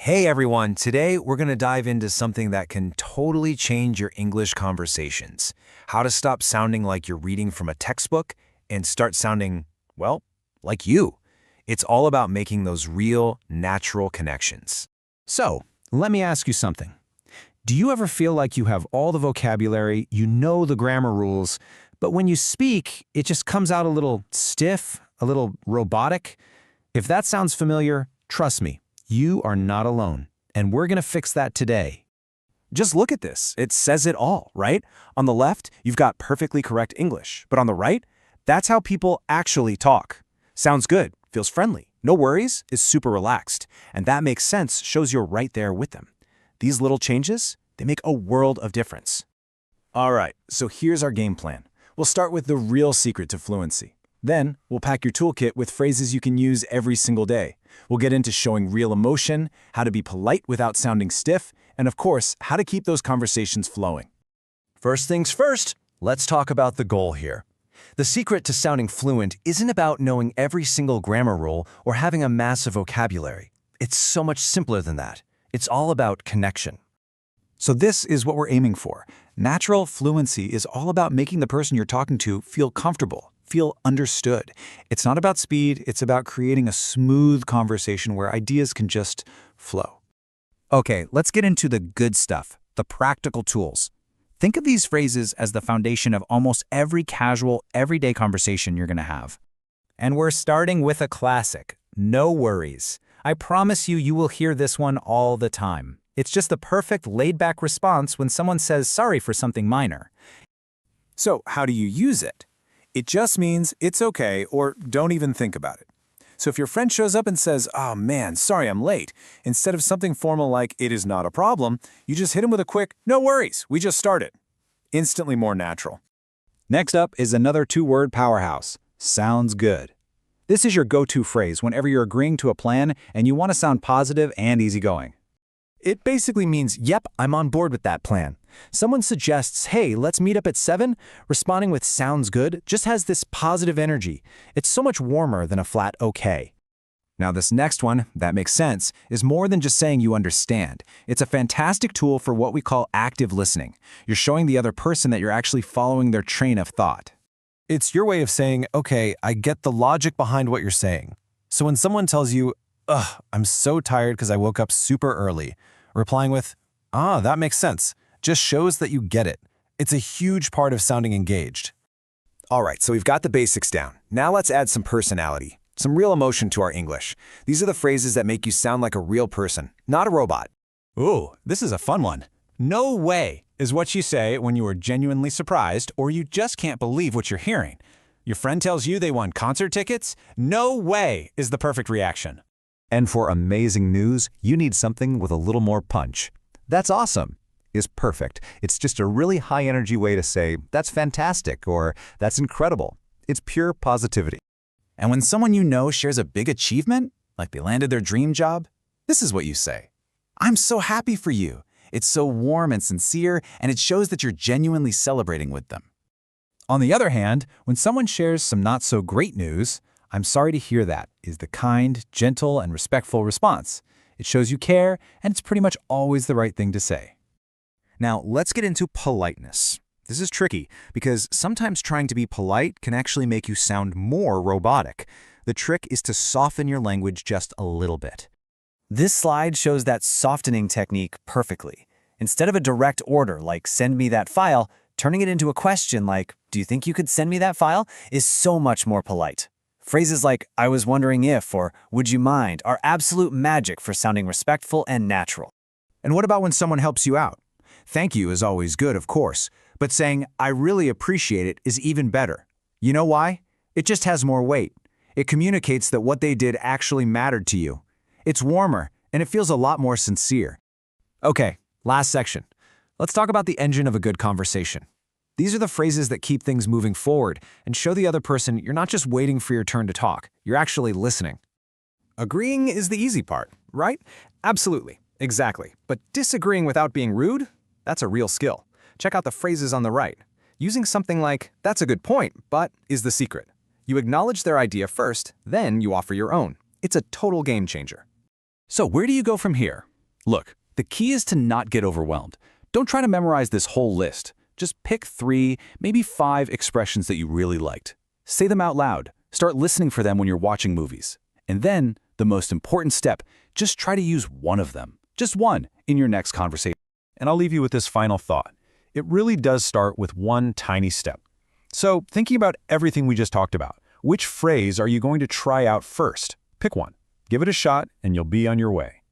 Hey everyone, today we're going to dive into something that can totally change your English conversations. How to stop sounding like you're reading from a textbook and start sounding, well, like you. It's all about making those real, natural connections. So, let me ask you something. Do you ever feel like you have all the vocabulary, you know the grammar rules, but when you speak, it just comes out a little stiff, a little robotic? If that sounds familiar, trust me, you are not alone, and we're going to fix that today. Just look at this. It says it all, right? On the left, you've got perfectly correct English, but on the right, that's how people actually talk. Sounds good, feels friendly, no worries, is super relaxed, and that makes sense, shows you're right there with them. These little changes, they make a world of difference. All right, so here's our game plan. We'll start with the real secret to fluency. Then, we'll pack your toolkit with phrases you can use every single day. We'll get into showing real emotion, how to be polite without sounding stiff, and of course, how to keep those conversations flowing. First things first, let's talk about the goal here. The secret to sounding fluent isn't about knowing every single grammar rule or having a massive vocabulary. It's so much simpler than that. It's all about connection. So this is what we're aiming for. Natural fluency is all about making the person you're talking to feel comfortable, feel understood. It's not about speed, it's about creating a smooth conversation where ideas can just flow. Okay, let's get into the good stuff, the practical tools. Think of these phrases as the foundation of almost every casual, everyday conversation you're going to have. And we're starting with a classic, no worries. I promise you will hear this one all the time. It's just the perfect laid-back response when someone says sorry for something minor. So, how do you use it? It just means it's okay or don't even think about it. So if your friend shows up and says, "Oh man, sorry I'm late," instead of something formal like "it is not a problem," you just hit him with a quick, "No worries, we just started." Instantly more natural. Next up is another two-word powerhouse, sounds good. This is your go-to phrase whenever you're agreeing to a plan and you want to sound positive and easygoing. It basically means, yep, I'm on board with that plan. Someone suggests, hey, let's meet up at 7, responding with sounds good just has this positive energy. It's so much warmer than a flat okay. Now this next one, that makes sense, is more than just saying you understand. It's a fantastic tool for what we call active listening. You're showing the other person that you're actually following their train of thought. It's your way of saying, okay, I get the logic behind what you're saying. So when someone tells you, ugh, I'm so tired because I woke up super early, replying with, that makes sense, just shows that you get it. It's a huge part of sounding engaged. All right, so we've got the basics down. Now let's add some personality, some real emotion to our English. These are the phrases that make you sound like a real person, not a robot. Ooh, this is a fun one. No way is what you say when you are genuinely surprised or you just can't believe what you're hearing. Your friend tells you they won concert tickets? No way is the perfect reaction. And for amazing news, you need something with a little more punch. That's awesome is perfect. It's just a really high-energy way to say, that's fantastic, or that's incredible. It's pure positivity. And when someone you know shares a big achievement, like they landed their dream job, this is what you say. I'm so happy for you. It's so warm and sincere, and it shows that you're genuinely celebrating with them. On the other hand, when someone shares some not-so-great news, I'm sorry to hear that, is the kind, gentle, and respectful response. It shows you care, and it's pretty much always the right thing to say. Now, let's get into politeness. This is tricky, because sometimes trying to be polite can actually make you sound more robotic. The trick is to soften your language just a little bit. This slide shows that softening technique perfectly. Instead of a direct order like "send me that file," turning it into a question like "do you think you could send me that file?" is so much more polite. Phrases like "I was wondering if" or "would you mind" are absolute magic for sounding respectful and natural. And what about when someone helps you out? Thank you is always good, of course, but saying "I really appreciate it" is even better. You know why? It just has more weight. It communicates that what they did actually mattered to you. It's warmer, and it feels a lot more sincere. Okay, last section. Let's talk about the engine of a good conversation. These are the phrases that keep things moving forward and show the other person you're not just waiting for your turn to talk, you're actually listening. Agreeing is the easy part, right? Absolutely, exactly. But disagreeing without being rude? That's a real skill. Check out the phrases on the right. Using something like, "That's a good point, but," is the secret. You acknowledge their idea first, then you offer your own. It's a total game changer. So where do you go from here? Look, the key is to not get overwhelmed. Don't try to memorize this whole list. Just pick 3, maybe 5 expressions that you really liked. Say them out loud. Start listening for them when you're watching movies. And then, the most important step, just try to use one of them. Just one in your next conversation. And I'll leave you with this final thought. It really does start with one tiny step. So, thinking about everything we just talked about, which phrase are you going to try out first? Pick one. Give it a shot, and you'll be on your way.